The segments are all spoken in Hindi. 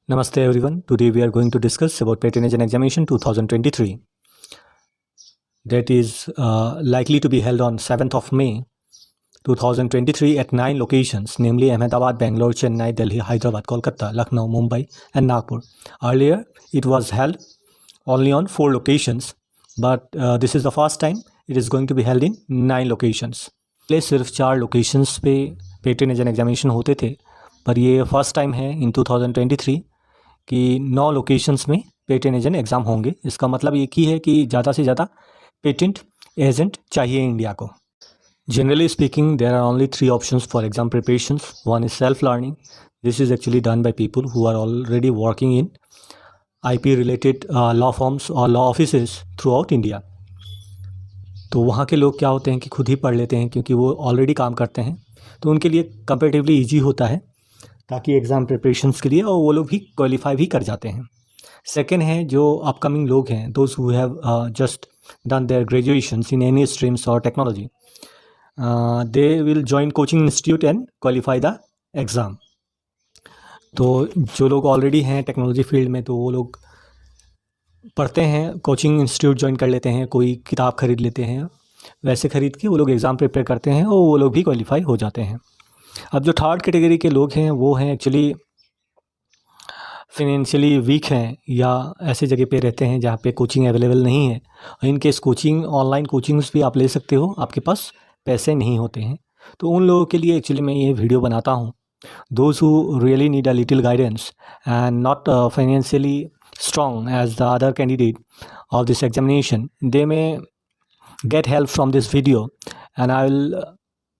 Namaste everyone. Today we are going to discuss about Patronage and Examination 2023. That is likely to be held on 7th of May 2023 at 9 locations, namely Ahmedabad, Bangalore, Chennai, Delhi, Hyderabad, Kolkata, Lucknow, Mumbai and Nagpur. Earlier it was held only on 4 locations, but this is the first time it is going to be held in 9 locations. पहले सिर्फ 4 लोकेशंस पे पेट्रोनेज एंड एग्जामिनेशन होते थे, पर ये फर्स्ट टाइम है इन 2023 कि 9 लोकेशंस में पेटेंट एजेंट एग्ज़ाम होंगे। इसका मतलब एक ही है कि ज़्यादा से ज़्यादा पेटेंट एजेंट चाहिए इंडिया को। Generally speaking there are only 3 options for exam preparations. One is self learning, this is actually done by people who are already working in IP related law forms और law offices throughout India. तो वहाँ के लोग क्या होते हैं कि खुद ही पढ़ लेते हैं क्योंकि वो ऑलरेडी काम करते हैं, तो उनके लिए कंपेरेटिवली ईजी होता है ताकि एग्ज़ाम प्रिपरेशंस के लिए और वो लोग भी क्वालिफाई भी कर जाते हैं। सेकेंड है जो अपकमिंग लोग हैं, those who have just done their graduations in any streams और technology, they will join coaching institute and qualify the exam. तो जो लोग ऑलरेडी हैं टेक्नोलॉजी फील्ड में, तो वो लोग पढ़ते हैं, कोचिंग इंस्टीट्यूट ज्वाइन कर लेते हैं, कोई किताब खरीद लेते हैं, वैसे ख़रीद के वो लोग एग्ज़ाम प्रिपेयर करते हैं और वो लोग भी क्वालिफाई हो जाते हैं। अब जो थर्ड कैटेगरी के लोग हैं वो हैं एक्चुअली फिनेंशियली वीक हैं या ऐसे जगह पे रहते हैं जहाँ पे कोचिंग अवेलेबल नहीं है। इनकेस कोचिंग ऑनलाइन कोचिंग्स भी आप ले सकते हो, आपके पास पैसे नहीं होते हैं, तो उन लोगों के लिए एक्चुअली मैं ये वीडियो बनाता हूँ। Those who really need a little guidance and not financially strong as the other candidate of this examination, they may get help from this video and I will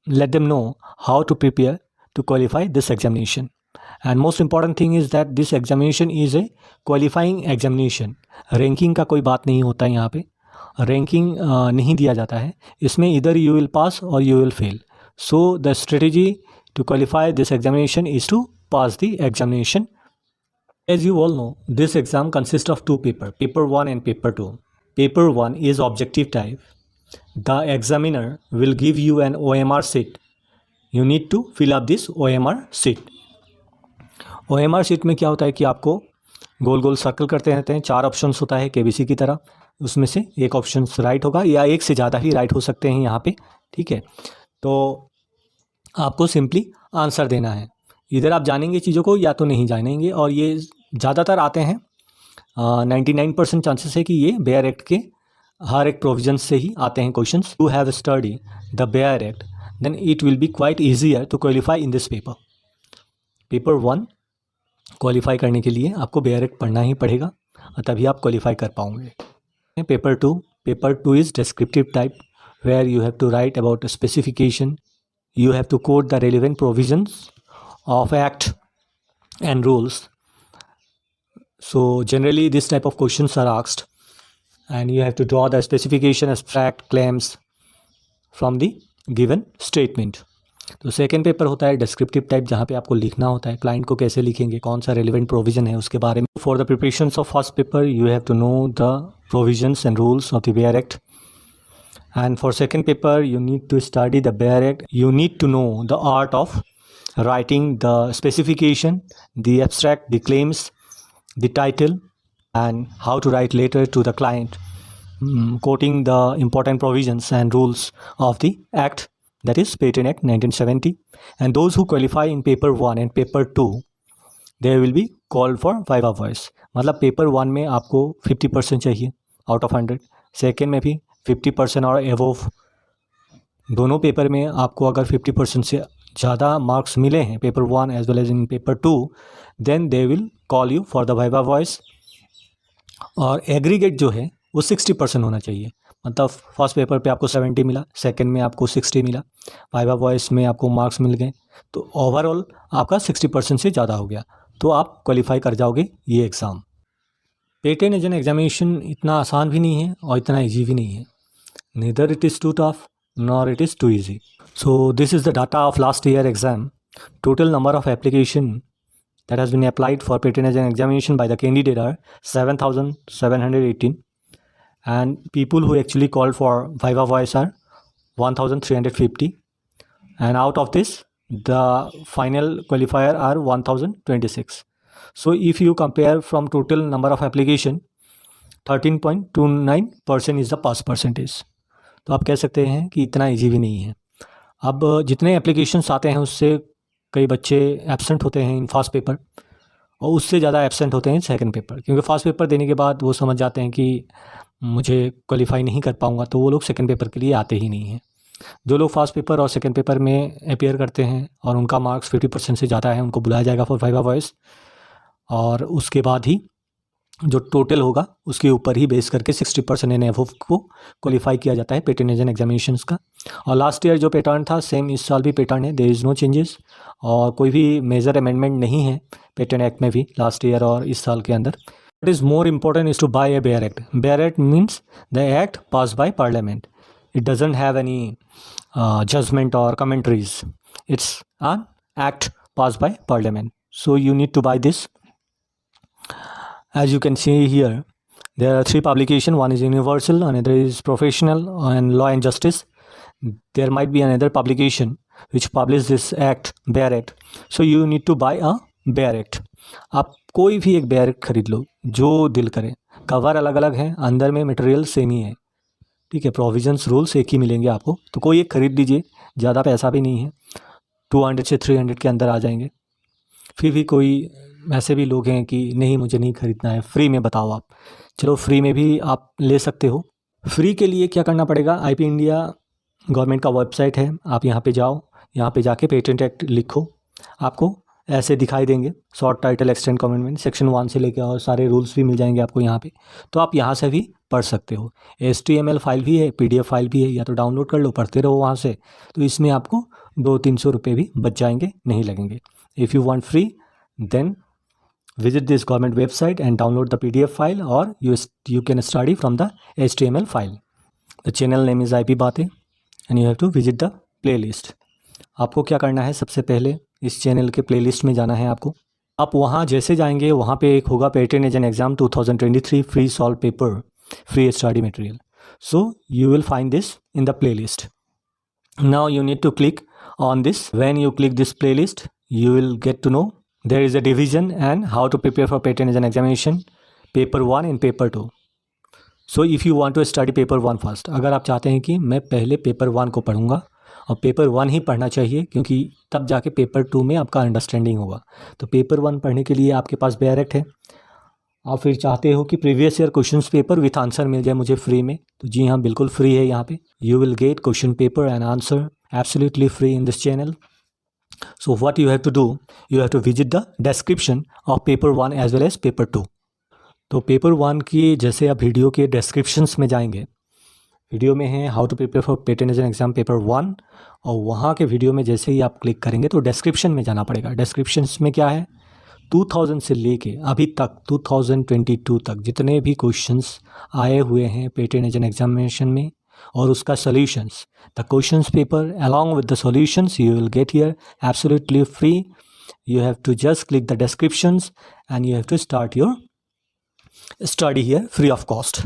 let them know how to prepare to qualify this examination. And most important thing is that this examination is a qualifying examination. Ranking का कोई बात नहीं होता है, यहाँ पे ranking नहीं दिया जाता है इसमें, either you will pass or you will fail. So the strategy to qualify this examination is to pass the examination. As you all know, this exam consists of 2 papers, paper 1 and paper 2. Paper 1 is objective type. The examiner will give you an OMR sheet. You need to fill up this OMR sheet. OMR sheet में क्या होता है कि आपको गोल गोल सर्कल करते रहते हैं, 4 ऑप्शंस होता है केबीसी की तरह, उसमें से एक ऑप्शन राइट होगा या एक से ज़्यादा ही राइट हो सकते हैं यहाँ पे, ठीक है। तो आपको सिंपली आंसर देना है, इधर आप जानेंगे चीज़ों को या तो नहीं जानेंगे, और ये ज़्यादातर आते हैं 99% चांसेस है कि ये बेयर एक्ट के हर एक प्रोविजन से ही आते हैं questions. You have study the bare act, then it will be quite easier to qualify in this paper. Paper 1 qualify करने के लिए आपको बेयर एक्ट पढ़ना ही पड़ेगा और तभी आप क्वालिफाई कर पाओगे। Paper 2 is descriptive type, where you have to write about specification, you have to quote the relevant provisions of act and rules. So generally this type of questions are asked and you have to draw the specification, abstract, claims from the given statement. तो सेकेंड पेपर होता है डिस्क्रिप्टिव टाइप, जहाँ पे आपको लिखना होता है क्लाइंट को कैसे लिखेंगे, कौन सा रेलिवेंट प्रोविजन है उसके बारे में। For the preparations of first paper you have to know the provisions and rules of the bare act. And for second paper, you need to study the Bayer Act. You need to know the art of writing the specification, the abstract, the claims, the title, and how to write letter to the client, quoting the important provisions and rules of the Act, that is Patent Act 1970. And those who qualify in paper 1 and paper 2, they will be called for viva voice. मतलब पेपर 1 में आपको 50% चाहिए आउट ऑफ 100, सेकेंड में भी 50% और एवोव, दोनों पेपर में आपको अगर 50% से ज़्यादा मार्क्स मिले हैं paper 1 as well as in paper 2, then they will call you for the viva voce. और एग्रीगेट जो है वो 60% होना चाहिए, मतलब फर्स्ट पेपर पे आपको 70 मिला, सेकंड में आपको 60 मिला, वाइवा वॉइस में आपको मार्क्स मिल गए, तो ओवरऑल आपका 60% से ज़्यादा हो गया, तो आप क्वालिफाई कर जाओगे ये एग्ज़ाम। पेटेंट एजेंट एग्जामिनेशन इतना आसान भी नहीं है और इतना ईजी भी नहीं है, neither it is too tough nor it is too easy. So this is the data of last year exam. Total number of application that has been applied for patent and examination by the candidate are 7,718, and people who actually called for viva voice are 1,350, and out of this the final qualifier are 1,026. So if you compare from total number of application, 13.29% is the pass percentage. तो आप कह सकते हैं कि इतना ईजी भी नहीं है. अब जितने एप्लीकेशंस आते हैं उससे कई बच्चे एब्सेंट होते हैं इन फर्स्ट पेपर और उससे ज़्यादा एब्सेंट होते हैं सेकंड पेपर, क्योंकि फर्स्ट पेपर देने के बाद वो समझ जाते हैं कि मुझे क्वालिफाई नहीं कर पाऊँगा, तो वो लोग सेकंड पेपर के लिए आते ही नहीं हैं. जो लोग फर्स्ट पेपर और सेकंड पेपर में अपीयर करते हैं और उनका मार्क्स 50% से ज़्यादा है, उनको बुलाया जाएगा फॉर वाइवा वॉइस, और उसके बाद ही जो टोटल होगा उसके ऊपर ही बेस करके 60% एंड अबव को क्वालिफाई किया जाता है पेटर्न एग्जामिनेशंस का. और लास्ट ईयर जो पैटर्न था सेम इस साल भी पैटर्न है, देयर इज़ नो चेंजेस, और कोई भी मेजर अमेंडमेंट नहीं है पैटर्न एक्ट में भी लास्ट ईयर और इस साल के अंदर. What is more important is to buy a bare act. Bare act means the act pass by parliament. It doesn't have any judgment और commentaries. It's an act pass by parliament. So you need to buy this. As you can see here, there are 3 publications. One is Universal, another is Professional, and Law and Justice. There might be another publication which publishes this act, Bear Act. So you need to buy a Bear Act. आप कोई भी एक Bear Act खरीद लो जो दिल करे. कवर अलग अलग है, अंदर में मटेरियल सेम ही है, ठीक है. प्रोविजंस रूल्स एक ही मिलेंगे आपको, तो कोई एक खरीद लीजिए. ज़्यादा पैसा भी नहीं है, 200 से 300 के अंदर आ जाएंगे. फिर भी कोई ऐसे भी लोग हैं कि नहीं मुझे नहीं ख़रीदना है, फ्री में बताओ आप. चलो फ्री में भी आप ले सकते हो. फ्री के लिए क्या करना पड़ेगा, आईपी इंडिया गवर्नमेंट का वेबसाइट है, आप यहाँ पे जाओ, यहाँ पे जाके पेटेंट एक्ट लिखो, आपको ऐसे दिखाई देंगे. शॉर्ट टाइटल, एक्सटेंड कमेंटमेंट, सेक्शन 1 से लेकर और सारे रूल्स भी मिल जाएंगे आपको यहाँ पे. तो आप यहाँ से भी पढ़ सकते हो. HTML फाइल भी है, PDF फाइल भी है, या तो डाउनलोड कर लो, पढ़ते रहो वहाँ से. तो इसमें आपको 200-300 रुपये भी बच जाएंगे, नहीं लगेंगे. If you want free then visit this government website and download the PDF file, or you can study from the HTML file. The channel name is IP Baatein and you have to visit the playlist. आपको क्या करना है, सबसे पहले इस चैनल के प्लेलिस्ट में जाना है आपको. आप वहाँ जैसे जाएंगे वहाँ पे एक होगा pattern exam 2023 free solve paper, free study material. So you will find this in the playlist. Now you need to click on this. When you click this playlist, you will get to know there is a division and how to prepare for pattern examination, paper 1 and paper 2. So if you want to study paper 1 first, अगर आप चाहते हैं कि मैं पहले पेपर 1 को पढ़ूंगा, और पेपर 1 ही पढ़ना चाहिए क्योंकि तब जाके पेपर 2 में आपका अंडरस्टैंडिंग होगा. तो पेपर 1 पढ़ने के लिए आपके पास बेयर एक्ट है. आप फिर चाहते हो कि previous year questions paper with answer मिल जाए मुझे फ्री में, तो जी हाँ बिल्कुल फ्री है. यहाँ पे you will get question paper and answer absolutely free in this channel. So what you have to do, you have to visit the description of paper 1 as well as paper 2. तो पेपर 1 की जैसे आप वीडियो के डिस्क्रिप्शंस में जाएंगे, वीडियो में है how to prepare for patent exam paper 1, और वहाँ के वीडियो में जैसे ही आप क्लिक करेंगे तो डिस्क्रिप्शन में जाना पड़ेगा. डिस्क्रिप्शंस में क्या है, 2000 से लेके अभी तक 2022 तक जितने भी क्वेश्चंस आए हुए हैं पेटर्न एग्जामिनेशन में और उसका solutions, the questions paper along with the solutions you will get here absolutely free. You have to just click the descriptions and you have to start your study here free of cost.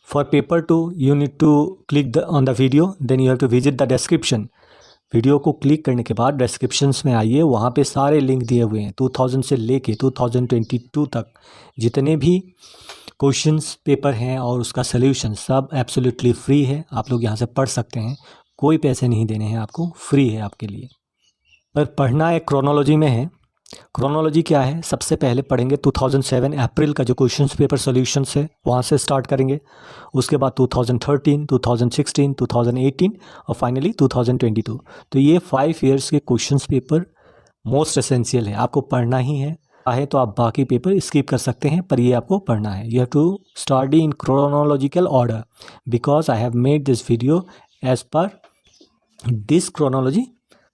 For paper 2 you need to click on the video, then you have to visit the description. Video को क्लिक करने के बाद डिस्क्रिप्शंस में आइए, वहाँ पे सारे लिंक दिए हुए हैं. 2000 से लेके 2022 तक जितने भी क्वेश्चंस पेपर हैं और उसका सल्यूशन सब एब्सोल्युटली फ्री है. आप लोग यहाँ से पढ़ सकते हैं, कोई पैसे नहीं देने हैं आपको, फ्री है आपके लिए. पर पढ़ना एक क्रोनोलॉजी में है. क्रोनोलॉजी क्या है, सबसे पहले पढ़ेंगे 2007 अप्रैल का जो क्वेश्चंस पेपर सॉल्यूशंस है वहाँ से स्टार्ट करेंगे. उसके बाद 2013, 2016, 2018 और फाइनली 2022. तो ये 5 ईयर्स के क्वेश्चंस पेपर मोस्ट एसेंशियल है, आपको पढ़ना ही है. तो आप बाकी पेपर स्किप कर सकते हैं, पर ये आपको पढ़ना है. You have to study in chronological order because I have made this video as per this chronology.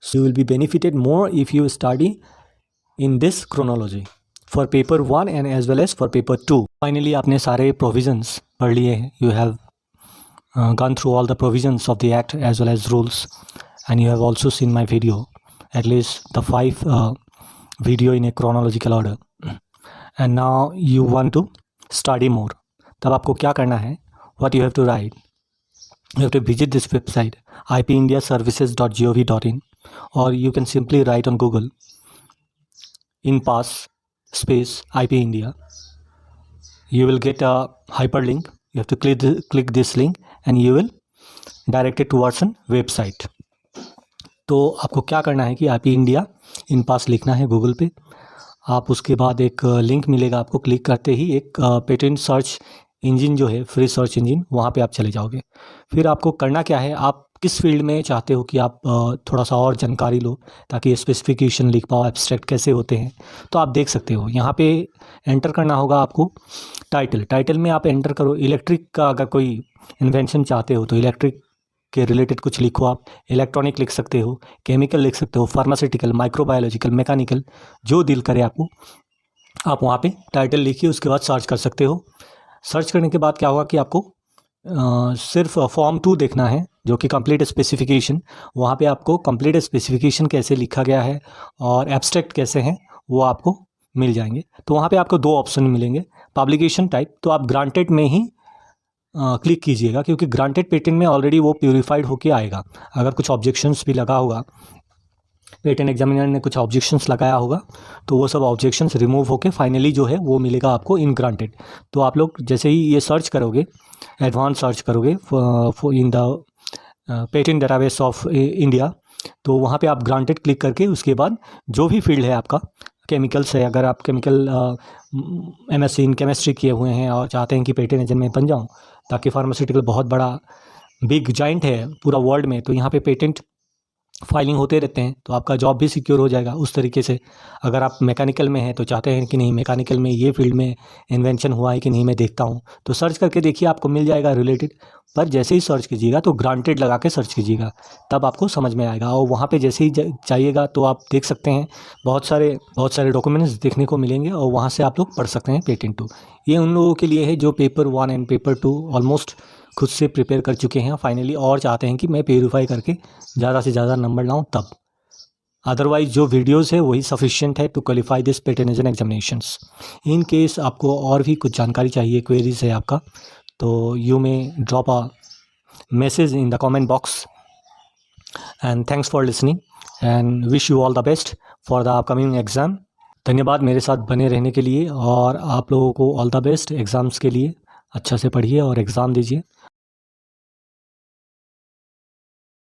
So you will be benefited more if you study in this chronology for paper 1 and as well as for paper 2. Finally आपने सारे provisions पढ़ लिए हैं. You have gone through all the provisions of the act as well as rules, and you have also seen my video, at least the 5 video in a chronological order. And now you want to study more. तब आपको क्या करना है, what you have to write, you have to visit this website ipindiaservices.gov.in, or you can simply write on Google in pass space IP India, you will get a hyperlink. You have to click this link and you will direct it towards an website. तो आपको क्या करना है कि IP India इन पास लिखना है गूगल पे। आप उसके बाद एक लिंक मिलेगा आपको, क्लिक करते ही एक पेटेंट सर्च इंजन जो है, फ्री सर्च इंजन, वहाँ पे आप चले जाओगे। फिर आपको करना क्या है, आप किस फील्ड में चाहते हो कि आप थोड़ा सा और जानकारी लो ताकि स्पेसिफिकेशन लिख पाओ, एब्स्ट्रैक्ट कैसे होते हैं, तो आप देख सकते हो। यहाँ पे एंटर करना होगा आपको टाइटल में आप एंटर करो इलेक्ट्रिक का, अगर कोई इन्वेंशन चाहते हो तो इलेक्ट्रिक के रिलेटेड कुछ लिखो आप। इलेक्ट्रॉनिक लिख सकते हो, केमिकल लिख सकते हो, फार्मास्यूटिकल, माइक्रोबायोलॉजिकल, मैकेनिकल, जो दिल करे आपको, आप वहाँ पे टाइटल लिखिए। उसके बाद सर्च कर सकते हो। सर्च करने के बाद क्या होगा कि आपको सिर्फ फॉर्म 2 देखना है जो कि कंप्लीट स्पेसिफिकेशन। वहाँ पे आपको कंप्लीट स्पेसिफिकेशन कैसे लिखा गया है और एब्स्ट्रैक्ट कैसे हैं वो आपको मिल जाएंगे। तो वहाँ पे आपको 2 ऑप्शन मिलेंगे। पब्लिकेशन टाइप तो आप ग्रांटेड में ही क्लिक कीजिएगा, क्योंकि ग्रांटेड पेटेंट में ऑलरेडी वो प्यूरिफाइड होके आएगा। अगर कुछ ऑब्जेक्शंस भी लगा होगा, पेटेंट एग्जामिनर ने कुछ ऑब्जेक्शंस लगाया होगा, तो वो सब ऑब्जेक्शंस रिमूव होके फाइनली जो है वो मिलेगा आपको इन ग्रांटेड। तो आप लोग जैसे ही ये सर्च करोगे, एडवांस सर्च करोगे in the patent database of India, तो वहाँ पे आप ग्रांटेड क्लिक करके उसके बाद जो भी फील्ड है आपका, केमिकल्स है, अगर आप केमिकल MSc इन केमिस्ट्री किए हुए हैं और चाहते हैं कि पेटेंट एजेंट में बन जाऊँ, ताकि फार्मास्यूटिकल बहुत बड़ा बिग जाइंट है पूरा वर्ल्ड में, तो यहाँ पे पेटेंट फाइलिंग होते रहते हैं, तो आपका जॉब भी सिक्योर हो जाएगा उस तरीके से। अगर आप मैकेनिकल में हैं तो चाहते हैं कि नहीं मैकेनिकल में ये फील्ड में इन्वेंशन हुआ है कि नहीं मैं देखता हूँ, तो सर्च करके देखिए, आपको मिल जाएगा रिलेटेड। पर जैसे ही सर्च कीजिएगा तो ग्रांटेड लगा के सर्च कीजिएगा, तब आपको समझ में आएगा। और वहाँ पे जैसे ही चाहिएगा तो आप देख सकते हैं बहुत सारे डॉक्यूमेंट्स देखने को मिलेंगे, और वहाँ से आप लोग पढ़ सकते हैं पेटेंट 2। ये उन लोगों के लिए है जो पेपर 1 एंड पेपर 2 ऑलमोस्ट खुद से प्रिपेयर कर चुके हैं फाइनली, और चाहते हैं कि मैं प्यूरीफाई करके ज़्यादा से ज़्यादा नंबर लाऊं तब। अदरवाइज जो वीडियोस है वही सफिशिएंट है to qualify this patent examinations. In case आपको और भी कुछ जानकारी चाहिए, क्वेरीज है आपका, तो you may drop a message in the comment box. And thanks for listening and wish you all the best for the upcoming exam. धन्यवाद मेरे साथ बने रहने के लिए, और आप लोगों को ऑल द बेस्ट एग्ज़ाम्स के लिए। अच्छा से पढ़िए और एग्ज़ाम दीजिए।